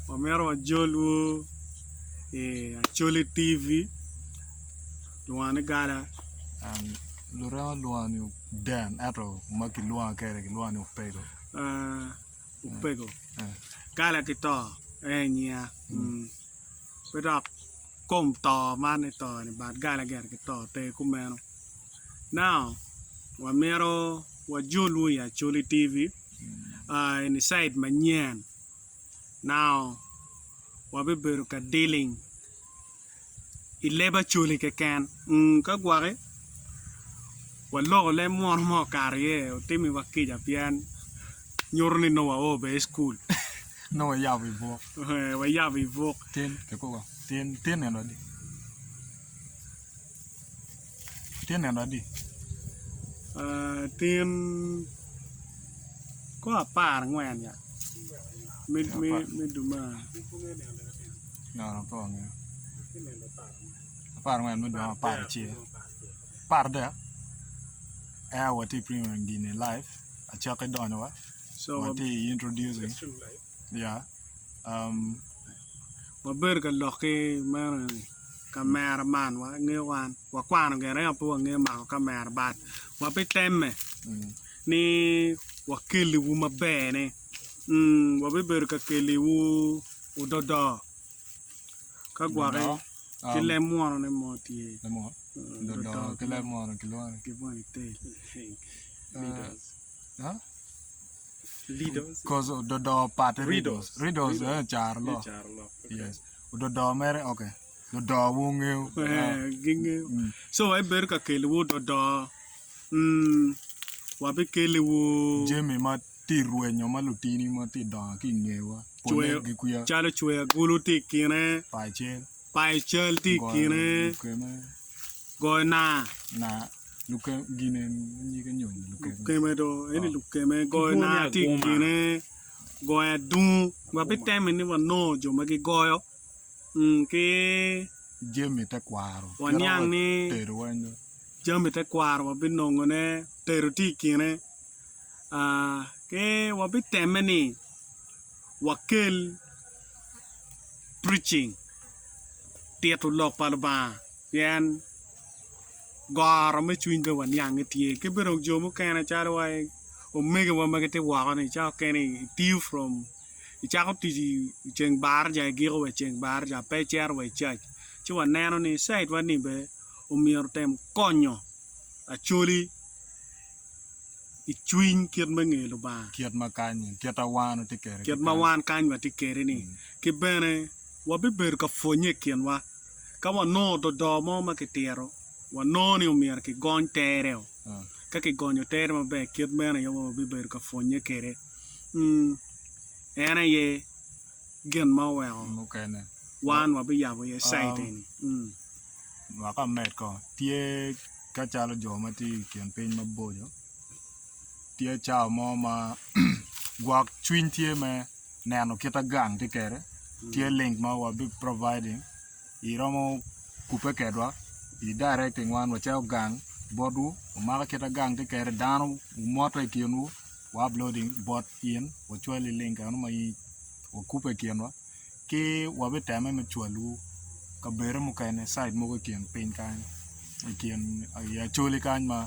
Wamero Jolu Acoli TV Luana Gala Lura Luanu Dan Atro Maki Luan Kere Luanu Pego Upego Gala Kito Enya Pedak Kom to man to but Gala Ger Kito Te Kumeno now Wamero Wajulu Acoli TV inside Manyan now wabi beru ka dealing ileba chuli ke kan ka gware wallo le mo karye o temi wakija pian nyorni no wa be school no ya vi bo wa ya vi bo ten ke ko ten eno di ten eno di ten ko apar ngwen ya me duma no ko ngi par ngwen me duma par chi par de what he premium in live a check it down wa so what he introducing yeah waber ka loke man cameraman wa ngewan wa kwano gere po nge ma camera bat wa pitemme ni wakili wu mabene wabi beru ka keli wu udodo ka gware kile muano ne moti le mo dodo kile muano kilwana kiboni te leaders cause dodo party readers charlo yes dodo mere okay dodo wu nge ginge so I beru ka keli wu dodo wabi keli wu jemi ma tiruenyo malutini ma ti don ki ngewa pole gi kuya chalo chwe gulu ti kine pai chel ti kine goina na luke gine ni ke nyon luke keme do eni luke me goina ti kine goya du wabi teme ni wano jo magi goyo ke jemi te kwaro wanyang ni teruenyo jemi te kwaro wabi nongone teru ti kine ke wabi temeni wakil preaching tiatu lok palba yan gar me chuinga wan yang tie ke bero jomo kana charo wai o mega wa magete wa ni cha kene tiu from cha ko ti cheng bar ja giro we cheng bar ja pe cher we cha chi wan nano ni site wan ni be o mier tem konyo Acoli ichuin kiet mangelo ba kiet makany kiet awan ti kere kiet mawan kany wa ti kere ni ke bene wabi ber ka fonye kien wa ka wa no do mo ma ke tero wa no ni umier ki gon tereo ka ki gonyo tere ma be kiet bene yo wabi ber ka fonye kere ena ye gen ma wa mukene wan wabi ya ye site ni wa ka met ko tie ka chalo jo ma ti kien pin ma bojo tie cha mo ma guak chuin tie me nano kita gang ti kere tie link ma wa be providing I romo kupe kedwa I directing one wa cha gang bodu ma kita gang ti kere dano moto kienu wa uploading bot in wa chwali link anu mai wa kupe kienwa ke wa be tame me chwalu ka bere mo kane side mo ko kien pin kan kien ya choli kan ma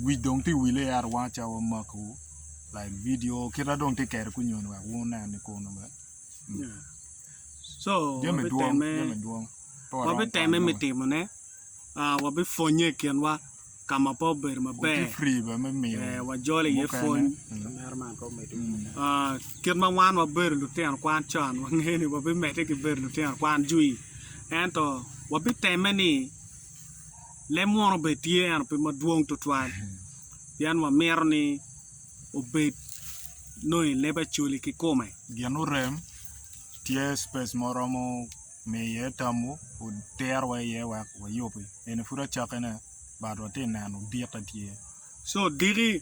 we don't think we lay out watch our mako like video kira don't take care kunyon wa wona ni kono ba so wabi teme mitimo ne wabi fonye kien wa kama po ber ma be free ba me mi wa jole ye fon kien ma wan wa ber lu ten kwan chan wa ngeni wabi mete ki ber lu ten kwan jui ento wabi teme ni le mono betie an pe maduong to twan yan wa merni obet noi leba chuli ki kome gianu rem tie space moromo me ye tamu u ter wa ye wa yopi en fura chakana ba do tin nanu dieta tie so diri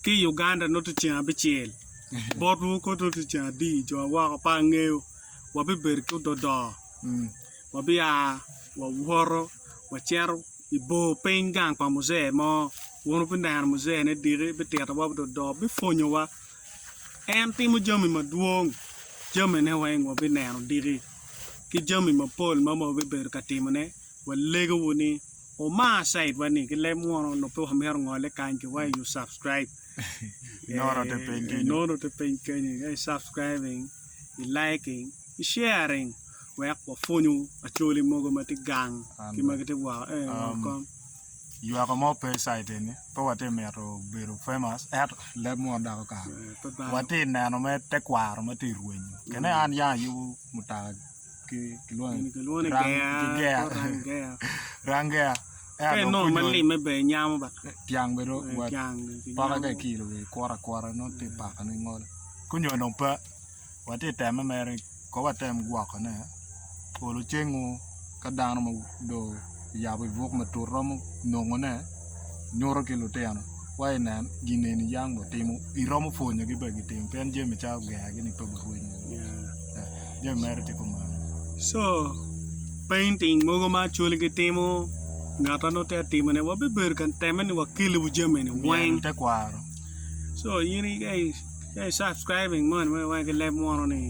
ki Uganda no to chen abichel bodu ko to chen di jo wa pa ngeu wa be ber ko do wa bi a wa woro wa cher ibo pengang pa musee mo wono pindan musee ne dire be teta wa do be fonyo wa em tim jami ma duong jami ne wang wa binano diri ki jami ma pol ma be ber katimane wa lego woni o ma site wani ki le mo no po mer ngole kan ki wa you subscribe no te pen kenye subscribing liking sharing wa ko fonyu acholi mogo mati gang ki magete wa kom you are more pay site ni po wate mero bero famous at le mo da ka wate na no me te kwar ma ti ruin kene an ya yu muta ki luon rangea no mali me be nyam ba tiang be do wa pa ga ki lo kwara no te pa ni ngol kunyo no pa wate te me mere ko wate gwa ka ne ko lo chengu ka dan mo do ya be vok ma to rom no ngone nyoro ke lo te ano wai nan gine ni yang bo timu I rom fo nya gi be gi tim pen je me cha ga gi ni pa bu ruin je mere te ko ma so painting mogo ma chuli ke temo ngata no te timane wa be ber kan temen wa kilu jemene wang te kwaro so yini guys subscribing mon wa ke le mo ni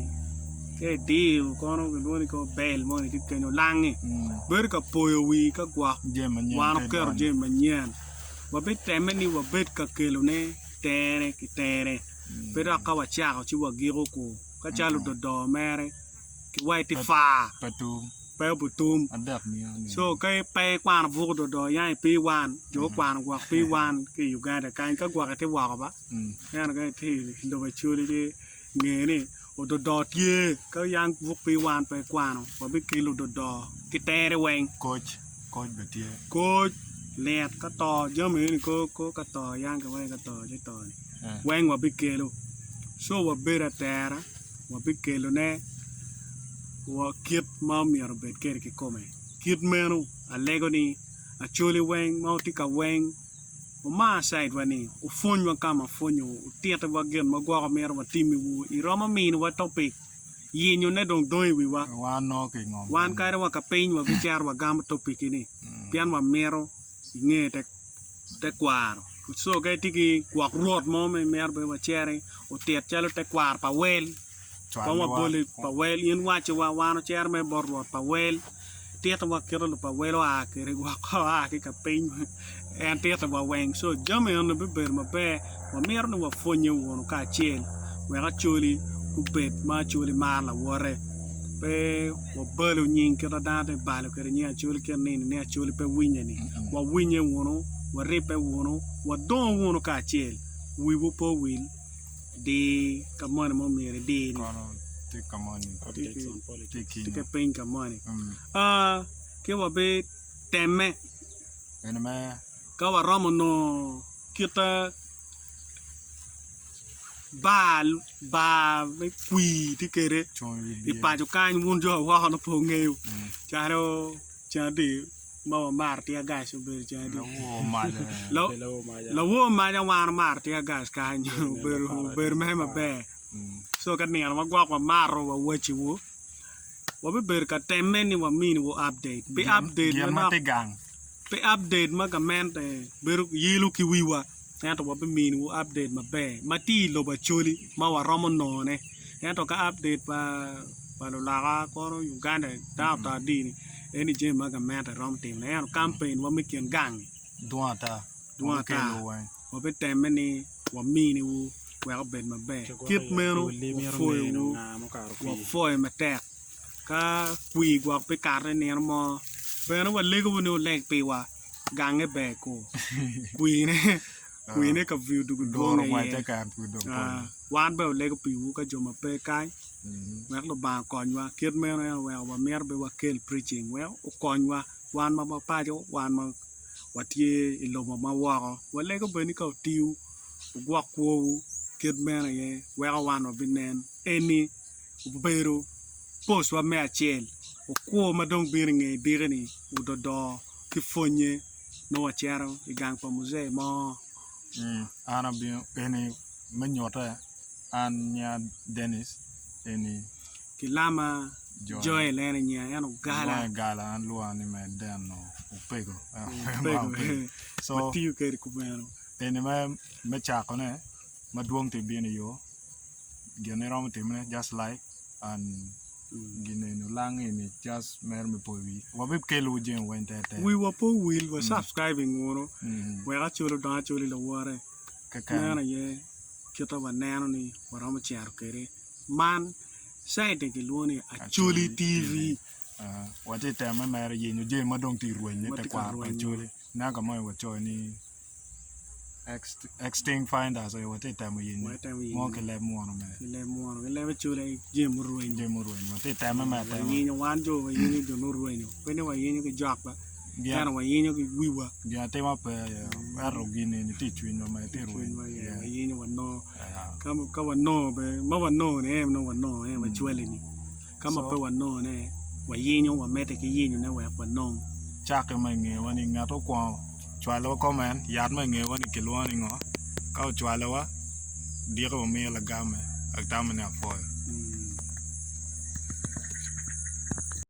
ke deal kono ke doni ko bel mon ki kenyo langi ber ka poyo wi ka gwa jemanyen wan ker jemanyen wa be temen ni wa bet ka kilu ne tere ki tere pero ka wa cha ko chi wa giro ko ka chalu do mere ki wai ti fa patum pe butum adak ni so cái pe quan vô đồ yai pi wan jo quan gwa pi wan ki Uganda kan ka gwa te wa ba ya na cái thì do ba chuli de nge ni o do tie ka yang vu pi wan pe quan wa bi kilo do ki te re wen coach be tie ko let ka to jo mi ni ko ka to yang ka wen ka to je to wen wa bi kilo so wa be ra tera wa bi kilo ne wa kit ma mier bet ker ki come kit menu a lego ni a choli weng ma ti ka weng o ma side wani o fonyo kama fonyo o tieta wa gen ma gwa mer wa timi wu I roma min wa topic yinyo ne dong doi wi wa wan no ke ngom wan ka wa ka pein wa bichar wa gam topic ni pian wa mero nge te kwaro so ga tiki kwa rot mo me mer be wa chere o tiet chalo te kwar pa wel pa wa boli pa wel yin wa che wa wano cher me bor pa wel tieta wa kero pa wel a kere wa ka ki ka pin en tieta wa weng so jame on be ber ma be wa mer no wa fonyo wono ka chel we ga choli ku bet ma choli ma la wore pe wa belo nyin kero da de balo kere nya choli ken ni ne choli pe winya ni wa winya wono wa repe wono wa don wono ka chel wi wo po wil di kamane mo mere di te kamani te ke pen kamane ke wa be teme en me ka wa romo no kita ba me kui ti kere I pa jo kan won jo wa no po ngeu charo chadi ma mar ti gas be chadi lo wo ma ja war mar ti gas ka nyu ber me ma be so ka ni ma gwa maro wa wachi wo wa be ber ka temme ni wa min wo update be update ma te gang be update ma ka mente ber yilu ki wiwa to wa be min wo update ma be ma ti lo ba choli ma wa romo no ne to ka update pa lo la ga ko Uganda ta di ni eni je ma ka mente rom tim ne campaign wa mi kien gang duata wa be temme ni wa min wo wa ben ma be kit meno wa foi ma tek ka kui gwa pe kar ne mo pe no wa lego no leg pe wa gang e be ko kui ne ka view du do ne wa ta kan pu do wan be lego pi wu ka jo ma pe kai wa lo ba kon wa kit meno wa mer be wa kel preaching wa o kon wa wan ma pa jo wan ma wa tie I lo ma wa lego be ni ka tiu gwa ko kid man ye wa wan of binen eni ubero post wa me achel o ko ma dong biringe dirani udodo ki fonye no achero I gang pa musee mo ana bi eni menyota an nya Dennis eni kilama joy lene nya ano gala an luani me den no upego so tiu ke ku meno eni me chako ne ma duong te bien yo gene rom timne just like and gene no lang ni just mer me powi wa be kelu jen wente te we were po will was subscribing wono we ga chulo da chulo lo wore ka na ye kita wa nano ni wara ma char kere man sai de ke luoni Acoli TV wa te te me mer yin je ma dong ti ruin ne te kwa Acoli na ga mo wa cho ni extinct finders wa te te mo yin mo ke le mo no me le chulo je mo ruin wa te te me me te yin wan jo wa yin jo no ruin pe ne wa yin ke jak ba kana wa yin ke wiwa ya te ma pe aro gine ni ti chuin no me te ruin wa yin wa no ka wa no be ma wa no ne no wa no wa chulo ni kama pe wa no ne wa yin wa mete ke yin ne wa no cha ke me nge wa ni nga to kwa chwa lo comment yat me nge wa ni ke lo ni ngo ka chwa lo wa dia ko me la game ak ta me na fo